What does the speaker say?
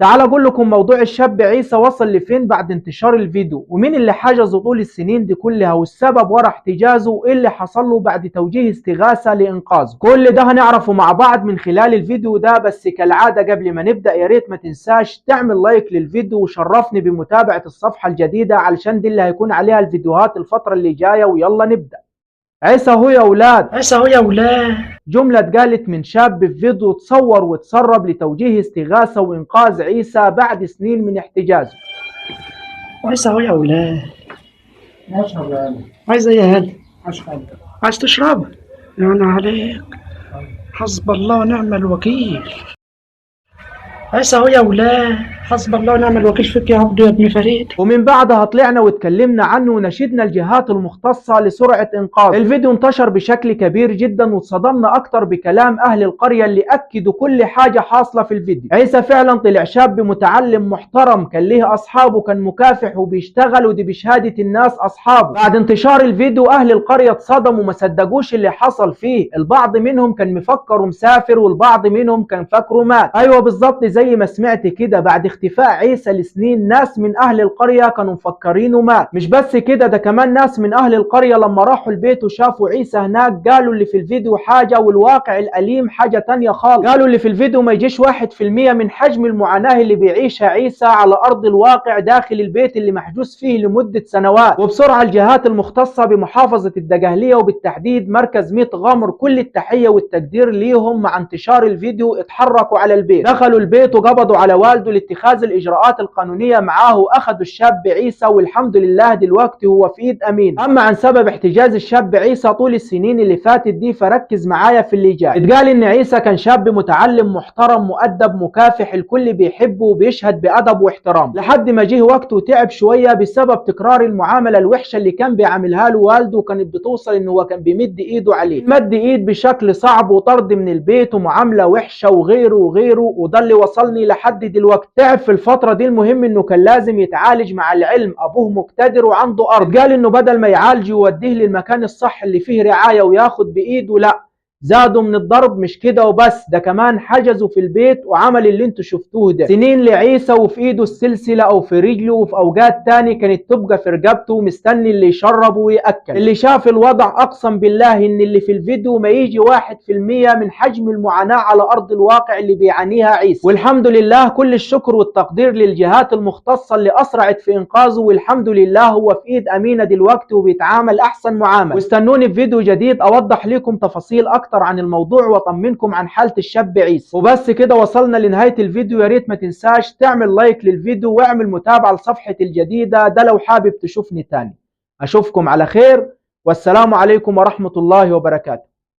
تعال اقول لكم موضوع الشاب عيسى وصل لفين بعد انتشار الفيديو، ومين اللي حجزه طول السنين دي كلها، والسبب ورا احتجازه، وايه اللي حصل له بعد توجيه استغاثة لانقاذه. كل ده هنعرفه مع بعض من خلال الفيديو ده. بس كالعادة قبل ما نبدأ يا ريت ما تنساش تعمل لايك للفيديو وشرفني بمتابعة الصفحة الجديدة، علشان دي اللي هيكون عليها الفيديوهات الفترة اللي جاية. ويلا نبدأ. عيسى هو يا اولاد، عيسى هو يا ولاد. جملة اتقالت من شاب في فيديو تصور وتسرب لتوجيه استغاثة وإنقاذ عيسى بعد سنين من احتجازه. عيسى هو يا ولاد. اشرب يا هلا. عايز ايه يا هلا؟ اشرب. عايز تشرب؟ يعني عليك. حسب الله ونعم الوكيل. عيسى هو يا ولاد. حسب الله ونعم الوكيل فيك يا عبدو يا ابن فريد. ومن بعدها طلعنا واتكلمنا عنه ونشدنا الجهات المختصة لسرعة إنقاذه. الفيديو انتشر بشكل كبير جدا، واتصدمنا أكتر بكلام أهل القرية اللي أكدوا كل حاجة حاصلة في الفيديو. عيسى فعلا طلع شاب متعلم محترم، كان ليه أصحابه، كان مكافح وبيشتغل، ودي بشهادة الناس أصحابه. بعد انتشار الفيديو أهل القرية اتصدموا وما صدقوش اللي حصل فيه. البعض منهم كان مفكره مسافر، والبعض منهم كان فاكره مات. أيوة بالظبط زي ما سمعت كده. بعد اختفاء عيسى لسنين ناس من اهل القرية كانوا مفكرينه مات. مش بس كده، ده كمان ناس من اهل القرية لما راحوا البيت وشافوا عيسى هناك قالوا اللي في الفيديو حاجة والواقع الأليم حاجة تانية خالص. قالوا اللي في الفيديو ما يجيش 1% من حجم المعاناة اللي بيعيشها عيسى على ارض الواقع داخل البيت اللي محجوز فيه لمدة سنوات. وبسرعة الجهات المختصة بمحافظة الدقهلية وبالتحديد مركز ميت غمر كل التحية والتقدير ليهم، مع انتشار الفيديو اتحركوا على البيت، دخلوا البيت وقبضوا على والده لاتخاذ الإجراءات القانونية معاه، وأخذوا الشاب عيسى والحمد لله دلوقتي هو في إيد أمين. أما عن سبب احتجاز الشاب عيسى طول السنين اللي فاتت دي فركز معايا في اللي جاي. اتقال إن عيسى كان شاب متعلم محترم مؤدب مكافح، الكل بيحبه وبيشهد بأدب واحترام، لحد ما جه وقت وتعب شوية بسبب تكرار المعاملة الوحشة اللي كان بيعاملها له والده، وكانت بتوصل إن هو كان بيمد إيده عليه، مد إيد بشكل صعب وطرد من البيت ومعاملة وحشة وغيره وغيره. وده اللي وصلني لحد دلوقتي. تعب في الفترة دي. المهم انه كان لازم يتعالج، مع العلم ابوه مقتدر وعنده ارض. قال انه بدل ما يعالج يوديه للمكان الصح اللي فيه رعاية وياخد بايده، لا، زادوا من الضرب. مش كده وبس، ده كمان حجزوا في البيت وعمل اللي انتوا شفتوه ده. سنين لعيسى وفي ايده السلسلة او في رجله، وفي اوقات تاني كانت تبقى في رقبته مستني اللي يشربه ويأكل. اللي شاف الوضع اقسم بالله ان اللي في الفيديو ما يجي 1% من حجم المعاناة على ارض الواقع اللي بيعانيها عيسى. والحمد لله كل الشكر والتقدير للجهات المختصة اللي اسرعت في انقاذه، والحمد لله هو في ايد امينة دلوقتي وبيتعامل احسن معاملة. واستنوني في فيديو جديد اوضح لكم تفاصيل اكتر عن الموضوع واطمنكم عن حالة الشاب عيسى. وبس كده وصلنا لنهاية الفيديو. يا ريت ما تنساش تعمل لايك للفيديو واعمل متابعة لصفحة الجديدة ده لو حابب تشوفني تاني. اشوفكم على خير، والسلام عليكم ورحمة الله وبركاته.